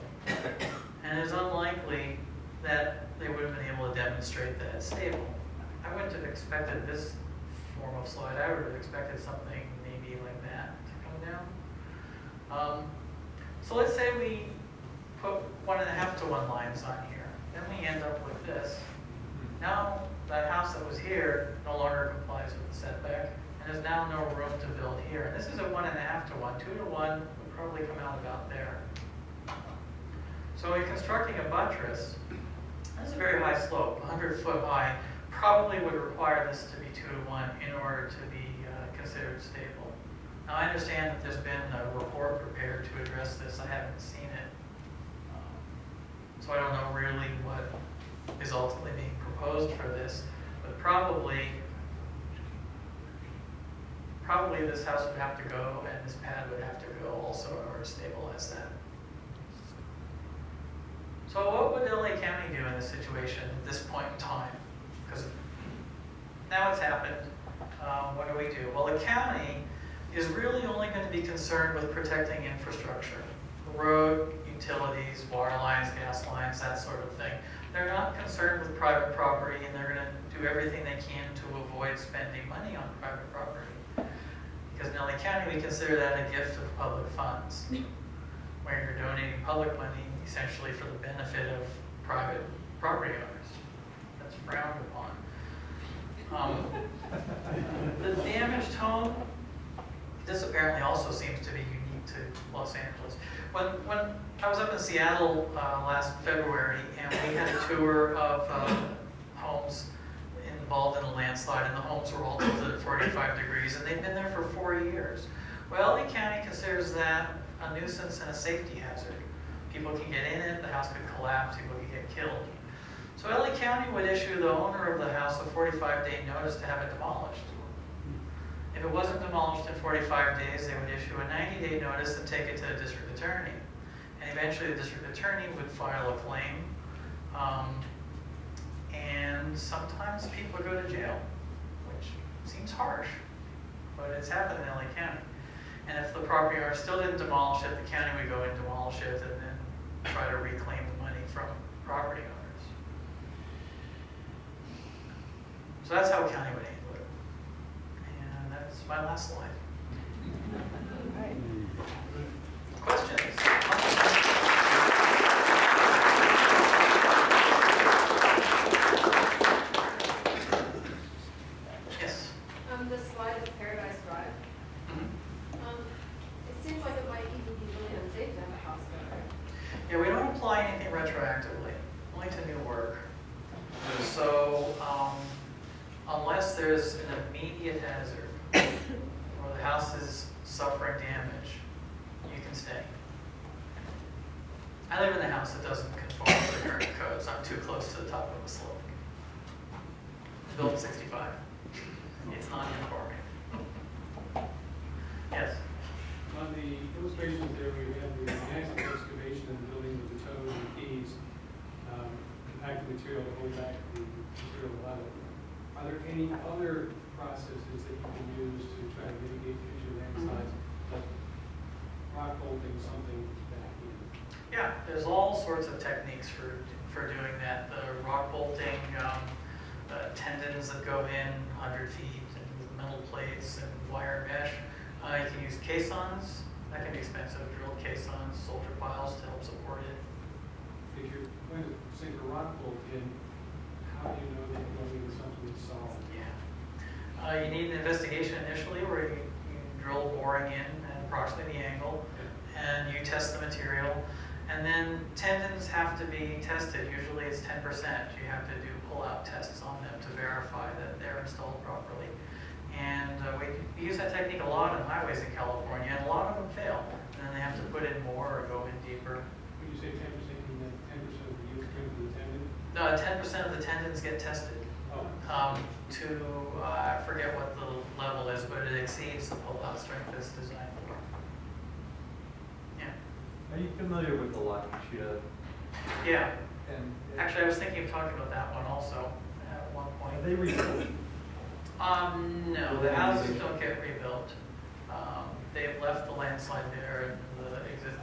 And it is unlikely that they would have been able to demonstrate that it's stable. I wouldn't have expected this form of slide. I would have expected something maybe like that to come down. So let's say we put 1.5 to 1 lines on here. Then we end up with this. Now that house that was here no longer complies with the setback, and there's now no room to build here. And this is a 1.5 to 1. 2 to 1 would probably come out about there. So in constructing a buttress, this is a very high slope, 100 foot high, probably would require this to be 2 to 1 in order to be considered stable. Now I understand that there's been a report prepared to address this. I haven't seen it. So I don't know really what is ultimately being proposed for this, but probably this house would have to go, and this pad would have to go also in order to stabilize that. So what would LA County do in this situation at this point in time? Because now it's happened. What do? Well, the county is really only going to be concerned with protecting infrastructure, road, utilities, water lines, gas lines, that sort of thing. They're not concerned with private property, and they're going to do everything they can to avoid spending money on private property. Because in LA County, we consider that a gift of public funds, where you're donating public money essentially for the benefit of private property owners. That's frowned upon. The damaged home, this apparently also seems to be unique to Los Angeles. When I was up in Seattle last February, and we had a tour of homes involved in a landslide, and the homes were all tilted at 45 degrees, and they've been there for 4 years. Well, LA County considers that a nuisance and a safety hazard. People can get in it, the house could collapse, people could get killed. So LA County would issue the owner of the house a 45-day notice to have it demolished. If it wasn't demolished in 45 days, they would issue a 90-day notice and take it to the district attorney. And eventually the district attorney would file a claim. And sometimes people go to jail, which seems harsh, but it's happened in LA County. And if the property owner still didn't demolish it, the county would go and demolish it and then try to reclaim the money from property owners. So that's how a county would handle it. And that's my last slide. Questions? Yes? The slide of Paradise Drive. It seems like it might even be really unsafe to have a house there, right? Yeah, we don't apply anything retroactively, only to new work. So, unless there's an immediate hazard or the house is suffering damage, you can stay. I live in a house that doesn't conform to the current codes. I'm too close to the top of the slope. built in 65. It's not informing. Yes? On the illustrations there, we have the massive excavation and building with the toes and keys, compacted material to hold back the material below. Are there any other processes that you can use to try to mitigate future landslides, like rock bolting something back in? Yeah, there's all sorts of techniques for doing that. The rock bolting, tendons that go in 100 feet, and metal plates and wire mesh. You can use caissons. That can be expensive. Drilled caissons, soldier piles to help support it. If you're going to sink a rock bolt in, how do you know that you're going into something that's solid? Yeah. You need an investigation initially where you drill boring in at approximately the angle, and you test the material. And then tendons have to be tested. Usually it's 10%. You have to do pull-out tests on them to verify that they're installed properly. And we use that technique a lot on highways in California, and a lot of them fail. And then they have to put in more or go in deeper. When you say 10%, you mean that 10% of the yield strength of the tendon? 10% of the tendons get tested. Oh. I forget what the level is, but it exceeds the pull-out strength that's designed for. Yeah. Are you familiar with the La Conchita? Yeah. And Actually, I was thinking of talking about that one also at one point. are they rebuilt? No, the houses don't get rebuilt. They've left the landslide there, and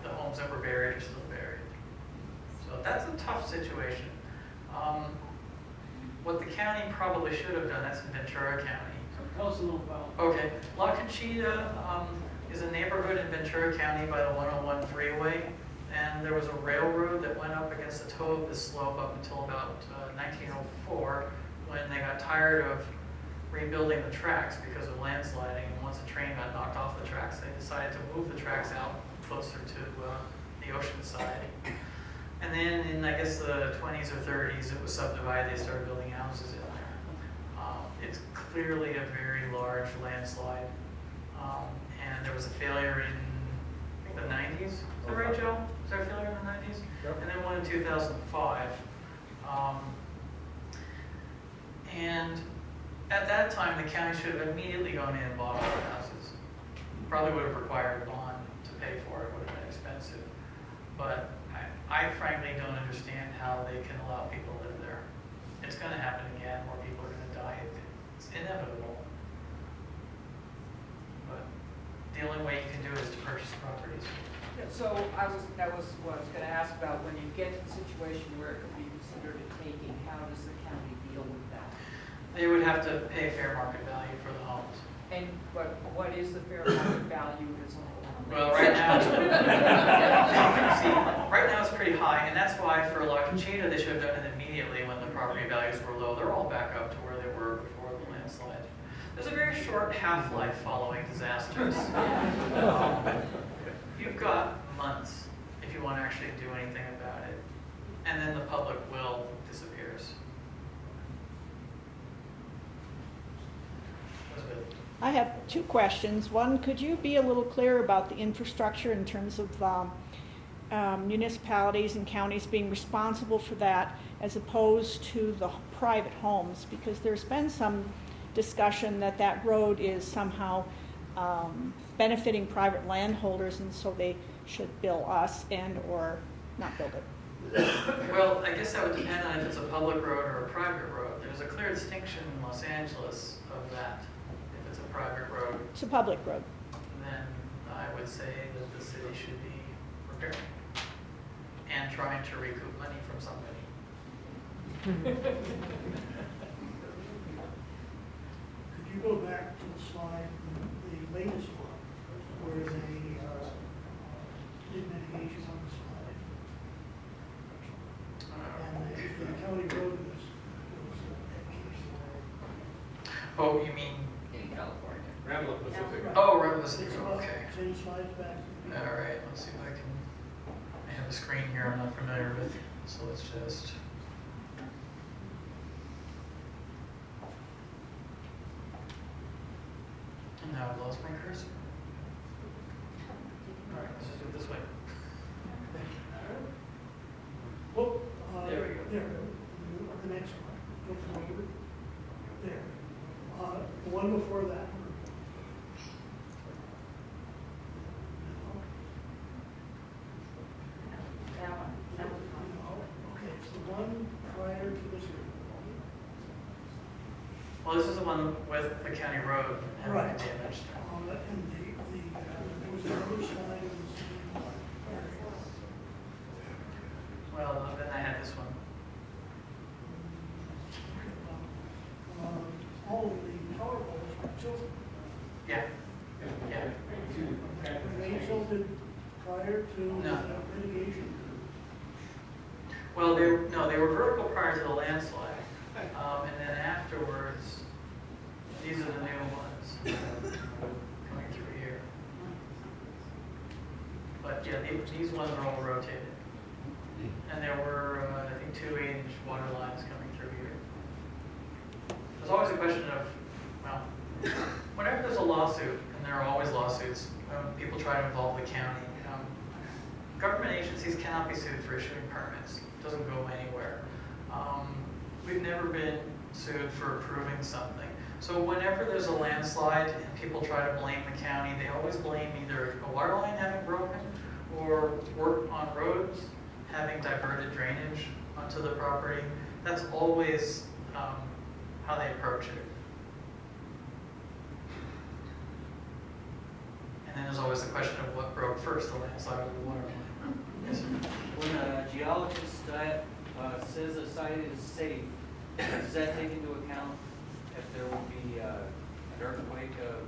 the homes that were buried are still buried. So that's a tough situation. What the county probably should have done, that's in Ventura County. Tell us a little about. Okay, La Conchita is a neighborhood in Ventura County by the 101 freeway, and there was a railroad that went up against the toe of the slope up until about 1904, when they got tired of rebuilding the tracks because of landsliding, and once a train got knocked off the tracks, they decided to move the tracks out closer to the ocean side. And then in, I guess, the 20s or 30s, it was subdivided, they started building houses in there. It's clearly a very large landslide. And there was a failure in, I think, the 90s. Is that right, Joe? Was there a failure in the 90s? Yep. And then one in 2005. And at that time, the county should have immediately gone in and bought all the houses. Probably would have required a bond to pay for it, would have been expensive. But I frankly don't understand how they can allow people to live there. It's going to happen again. More people are going to die. It's inevitable. But the only way you can do it is to purchase properties. Yeah, so that was what I was going to ask about. When you get to the situation where it could be considered a taking, how does the county deal with that? They would have to pay fair market value for the homes. And what is the fair market value as a whole? Well, right now, right now it's pretty high, and that's why for La Conchita, they should have done it immediately when the property values were low. They're all back up to where they were before the landslide. There's a very short half-life following disasters. You've got months if you want to actually do anything about it, and then the public will disappears. Elizabeth. I have two questions. One, could you be a little clearer about the infrastructure in terms of municipalities and counties being responsible for that as opposed to the private homes? Because there's been some discussion that that road is somehow benefiting private landholders, and so they should bill us and or not build it. Well, I guess that would depend on if it's a public road or a private road. There's a clear distinction in Los Angeles of that. If it's a private road, It's a public road. then I would say that the city should be repairing and trying to recoup money from somebody. Could you go back to the slide, the latest one, where they did mitigation on the slide? And the county road was that case. Oh, you mean, In California. Ramblin' Pacific. oh, Red was, It's about okay. same slides back. All right, let's see if I can, I have a screen here I'm not familiar with, so let's just. Now I've lost my cursor. All right, let's just do it this way. Well, There we go. There, the next one. Go forward. there. The one before that. Okay, it's the one prior to this one. Well, this is the one with the county road having Right. damaged. And there was another slide in the same area. Well, then I had this one. All of the power poles were tilted. Yeah. Yeah. Were they tilted prior to No. mitigation? Well, they were vertical prior to the landslide. And then afterwards, these are the new ones coming through here. But yeah, these ones are all rotated. And there were, I think, 2 8-inch water lines coming through here. There's always a question of, well, whenever there's a lawsuit, and there are always lawsuits, people try to involve the county. Government agencies cannot be sued for issuing permits. It doesn't go anywhere. We've never been sued for approving something. So whenever there's a landslide and people try to blame the county, they always blame either a water line having broken or work on roads having diverted drainage onto the property. That's always how they approach it. And then there's always the question of what broke first, the landslide or the water line. Yes, sir. When a geologist says a site is safe, does that take into account if there will be an earthquake of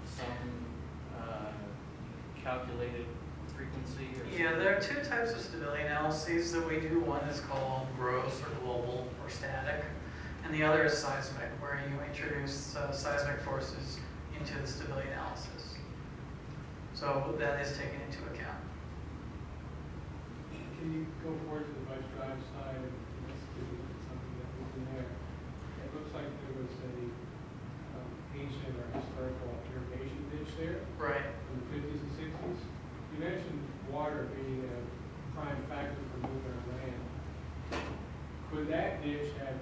some calculated frequency? Or Yeah, there are 2 types of stability analyses that we do. One is called gross or global or static, and the other is seismic, where you introduce seismic forces into the stability analysis. So that is taken into account. Can you go forward to the Bus Drive side and let's do something that was in there? It looks like there was a ancient or historical irrigation ditch there Right. in the 50s and 60s. You mentioned water being a prime factor for moving our land. Could that ditch have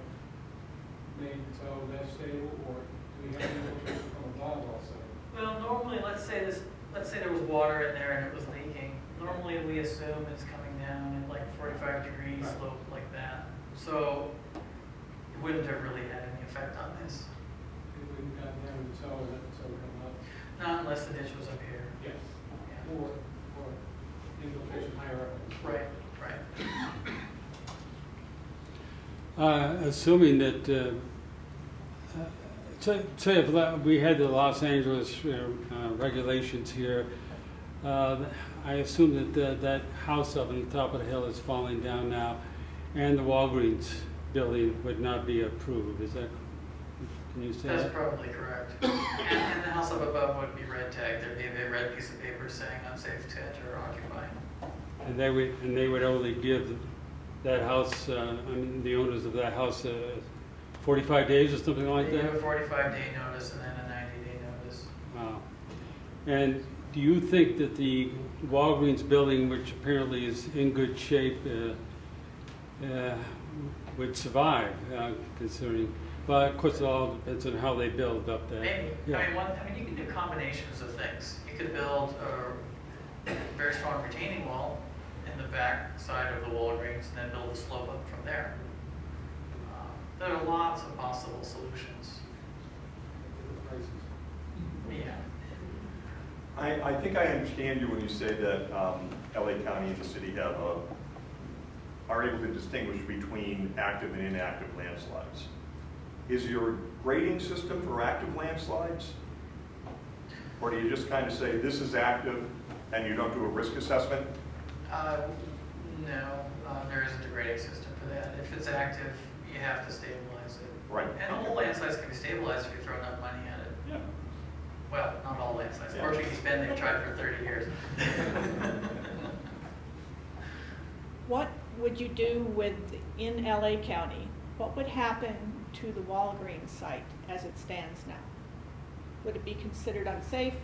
made the toe less stable, or do we have infiltration from above also? Well, normally, let's say there was water in there and it was leaking. Normally, we assume it's coming down at like 45 degrees Right. slope like that. So it wouldn't have really had any effect on this. It wouldn't got down the toe and let the toe come up? Not unless the ditch was up here. Yes. Yeah. Or infiltration higher up. Right, right. Assuming that, say if we had the Los Angeles regulations here, I assume that that house up on the top of the hill is falling down now, and the Walgreens building would not be approved. Is that, can you say That's that? probably correct. And the house up above would be red tagged. There'd be a red piece of paper saying unsafe to enter or occupy. And they would only give that house, the owners of that house, 45 days or something like They that? give a 45-day notice and then a 90-day notice. Wow. And do you think that the Walgreens building, which apparently is in good shape, would survive, considering, well, of course, it all depends on how they build up there. Maybe. Yeah. I mean, you can do combinations of things. You could build a very strong retaining wall in the back side of the Walgreens and then build a slope up from there. There are lots of possible solutions. Yeah. I think I understand you when you say that LA County and the city are able to distinguish between active and inactive landslides. Is your grading system for active landslides? Or do you just kind of say this is active and you don't do a risk assessment? No, there isn't a grading system for that. If it's active, you have to stabilize it. Right. And all landslides can be stabilized if you throw enough money at it. Yeah. Well, not all landslides. Yeah. Portuguese Bend, they've tried for 30 years. What would you do in LA County? What would happen to the Walgreens site as it stands now? Would it be considered unsafe?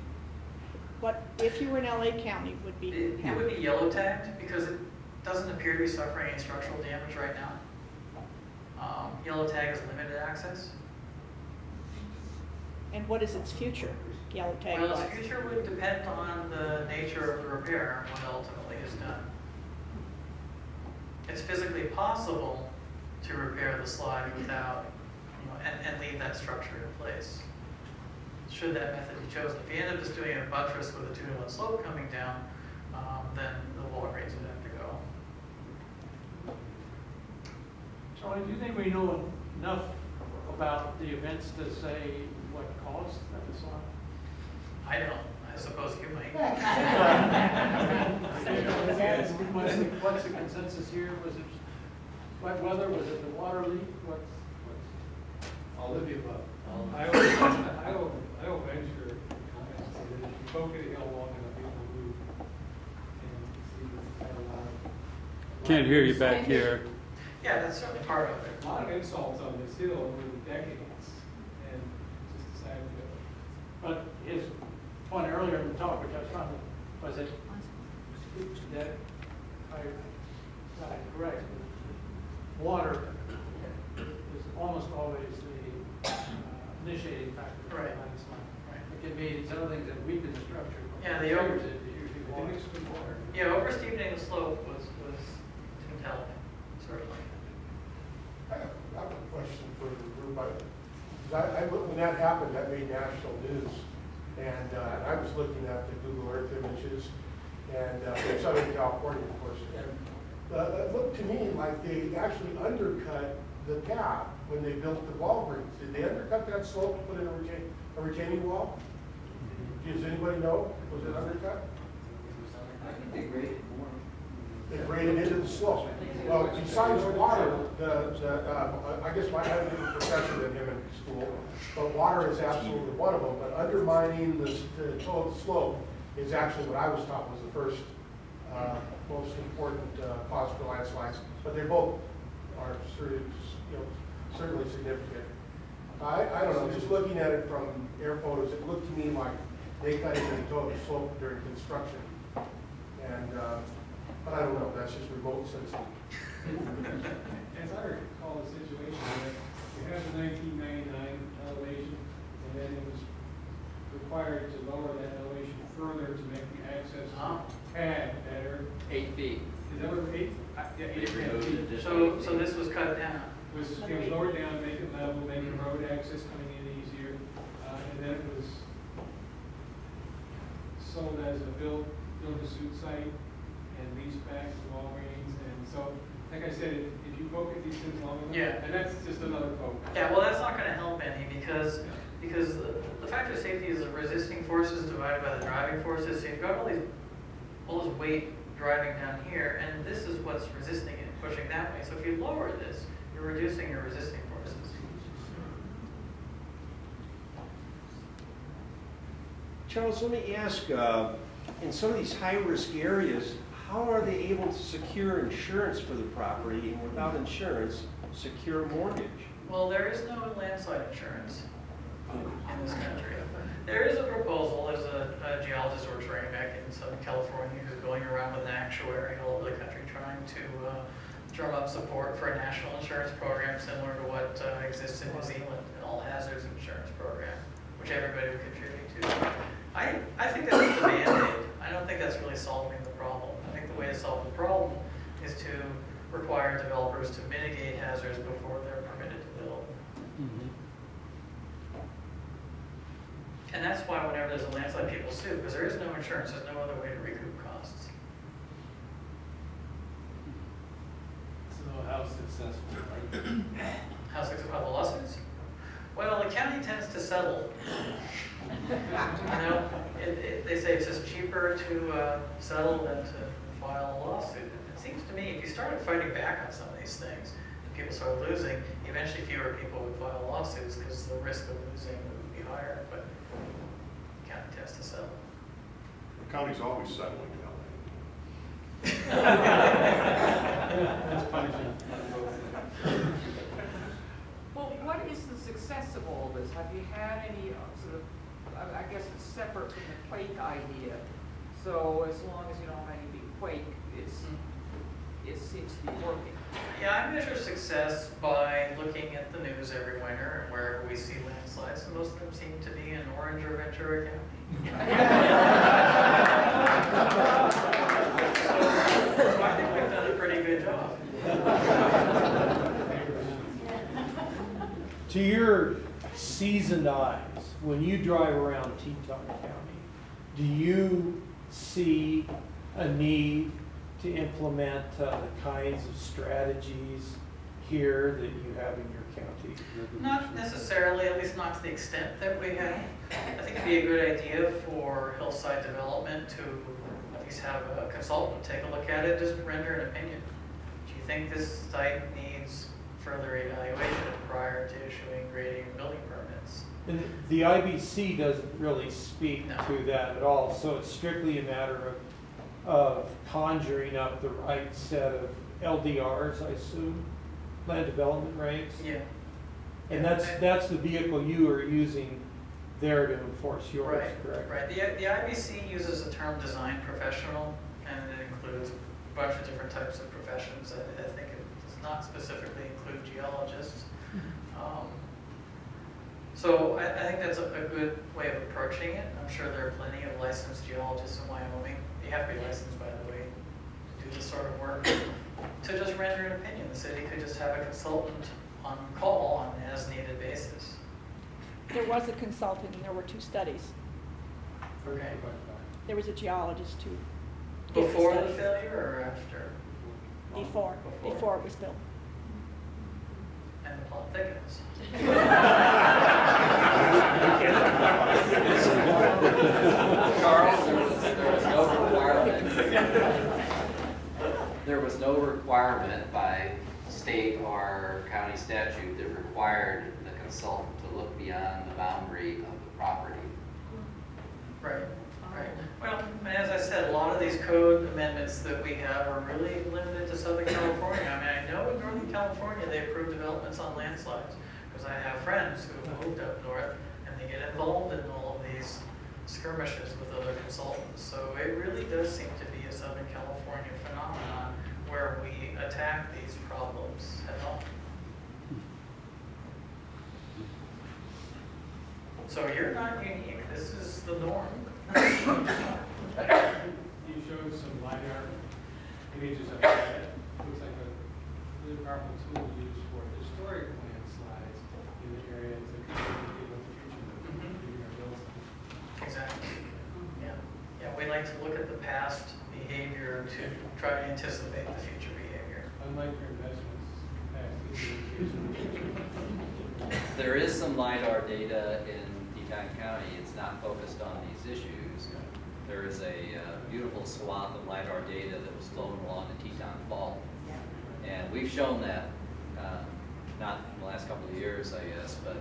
What, if you were in LA County, would be? It would be yellow tagged because it doesn't appear to be suffering any structural damage right now. Yellow tag is limited access. And what is its future, yellow tag Well, lots? its future would depend on the nature of the repair and what ultimately is done. It's physically possible to repair the slide without, and leave that structure in place. Should that method be chosen. If you end up just doing a buttress with a 2-to-1 slope coming down, then the wall grades would have to go. Charlie, do you think we know enough about the events to say what caused that slide? I don't. I suppose you might. What's the consensus here? Was it wet weather? Was it the water leak? All of the above. I will venture comments to that if you poke at a hill long enough, it will move. And see if it's a lot of. Can't hear you back here. Yeah, that's certainly part of it. A lot of insults on this hill over the decades, and just decided to. But his point earlier in the talk, which I was trying to, was it that, if I got it correct, water is almost always the initiating factor for Right. a landslide. Right. It can be these other things that weaken the structure. but Yeah, what the triggers it is usually It water. mixed with water. Yeah, oversteepening the slope didn't help, certainly. I have a question for the group. When that happened, that made national news. And I was looking at the Google Earth images and in Southern California, of course. And it looked to me like they actually undercut the path when they built the wall bricks. Did they undercut that slope to put in a retaining wall? Does anybody know? Was it undercut? I think they graded more. They graded into the slope. Well, besides water, I guess I had a different professor than him in school, but water is absolutely one of them. But undermining the total slope is actually what I was taught was the first most important cause for landslides. But they both are certainly significant. I don't know, just looking at it from air photos, it looked to me like they cut into the total slope during construction. And but I don't know, that's just remote sensing. As I recall the situation, we had the 1999 elevation, and then it was required to lower that elevation further to make the access pad better. 8 feet. Is that what, 8? Yeah, 8 They removed feet. it. So this was cut down. It was lowered down, make it level, make the road access coming in easier, and then it was sold as a build-to-suit site and leased back to Walgreens, and so, like I said, if you poke at these things long enough, Yeah. and that's just another poke. Yeah, well, that's not going to help any because the factor of safety is the resisting forces divided by the driving forces. So you've got all this weight driving down here, and this is what's resisting it, pushing that way. So if you lower this, you're reducing your resisting forces. Charles, let me ask, in some of these high-risk areas, how are they able to secure insurance for the property and without insurance, secure mortgage? Well, there is no landslide insurance in this country. There is a proposal. There's a geologist we're training back in Southern California who's going around with an actuary all over the country trying to drum up support for a national insurance program similar to what exists in New Zealand, an all hazards insurance program, which everybody would contribute to. I think that's the Band-Aid. I don't think that's really solving the problem. I think the way to solve the problem is to require developers to mitigate hazards before they're permitted to build. And that's why whenever there's a landslide, people sue, because there is no insurance. There's no other way to recoup costs. So how successful, right? How successful are the lawsuits? Well, the county tends to settle. They say it's just cheaper to settle than to file a lawsuit. It seems to me if you started fighting back on some of these things, and people started losing, eventually fewer people would file lawsuits because the risk of losing would be higher. But the county tends to settle. The county's always settling down That's punishing. Well, what is the success of all this? Have you had any sort of, I guess it's separate from the quake idea. So as long as you don't have any big quake, it seems to be working. Yeah, I measure success by looking at the news every winter and wherever we see landslides, and most of them seem to be in Orange or Ventura County. So I think we've done a pretty good job. To your seasoned eyes, when you drive around Teton County, do you see a need to implement the kinds of strategies here that you have in your county? Not necessarily, at least not to the extent that we have. I think it'd be a good idea for hillside development to at least have a consultant take a look at it, just render an opinion. Do you think this site needs further evaluation prior to issuing grading and building permits? And the IBC doesn't really speak No. to that at all, so it's strictly a matter of conjuring up the right set of LDRs, I assume, land development regs. Yeah. And that's the vehicle you are using there to enforce yours, Right, correct? right. The IBC uses the term design professional, and it includes a bunch of different types of professions. I think it does not specifically include geologists. So I think that's a good way of approaching it. I'm sure there are plenty of licensed geologists in Wyoming. You have to be licensed, by the way, to do this sort of work. To just render an opinion, the city could just have a consultant on call on an as-needed basis. There was a consultant and there were 2 studies. Okay. There was a geologist too. Before the failure or after? Before it was built. And the plot thickens. Charles, there was no requirement by state or county statute that required the consultant to look beyond the boundary of the property. Right, right. Well, as I said, a lot of these code amendments that we have are really limited to Southern California. I mean, I know in Northern California they approve developments on landslides, because I have friends who have moved up north and they get involved in all of these skirmishes with other consultants. So it really does seem to be a Southern California phenomenon where we attack these problems head on. So you're not unique. This is the norm. You showed some LiDAR images of that. Looks like a really powerful tool to use for historic landslides in the area to communicate what the future of our bills. Exactly. Yeah. Yeah, we like to look at the past behavior to try to anticipate the future behavior. Unlike your investments, past There is some LiDAR data in Teton County. It's not focused on these issues. There is a beautiful swath of LiDAR data that was flown along the Teton Fault. And we've shown that, not in the last couple of years, I guess, but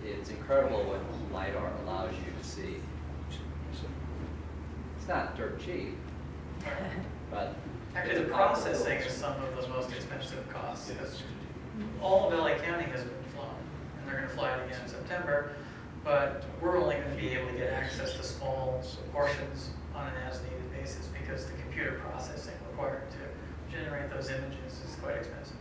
it's incredible what LiDAR allows you to see. It's not dirt cheap, but Actually, the processing is some of the most expensive costs. Because all of LA County has been flown, and they're going to fly it again in September. But we're only going to be able to get access to small portions on an as-needed basis because the computer processing required to generate those images is quite expensive.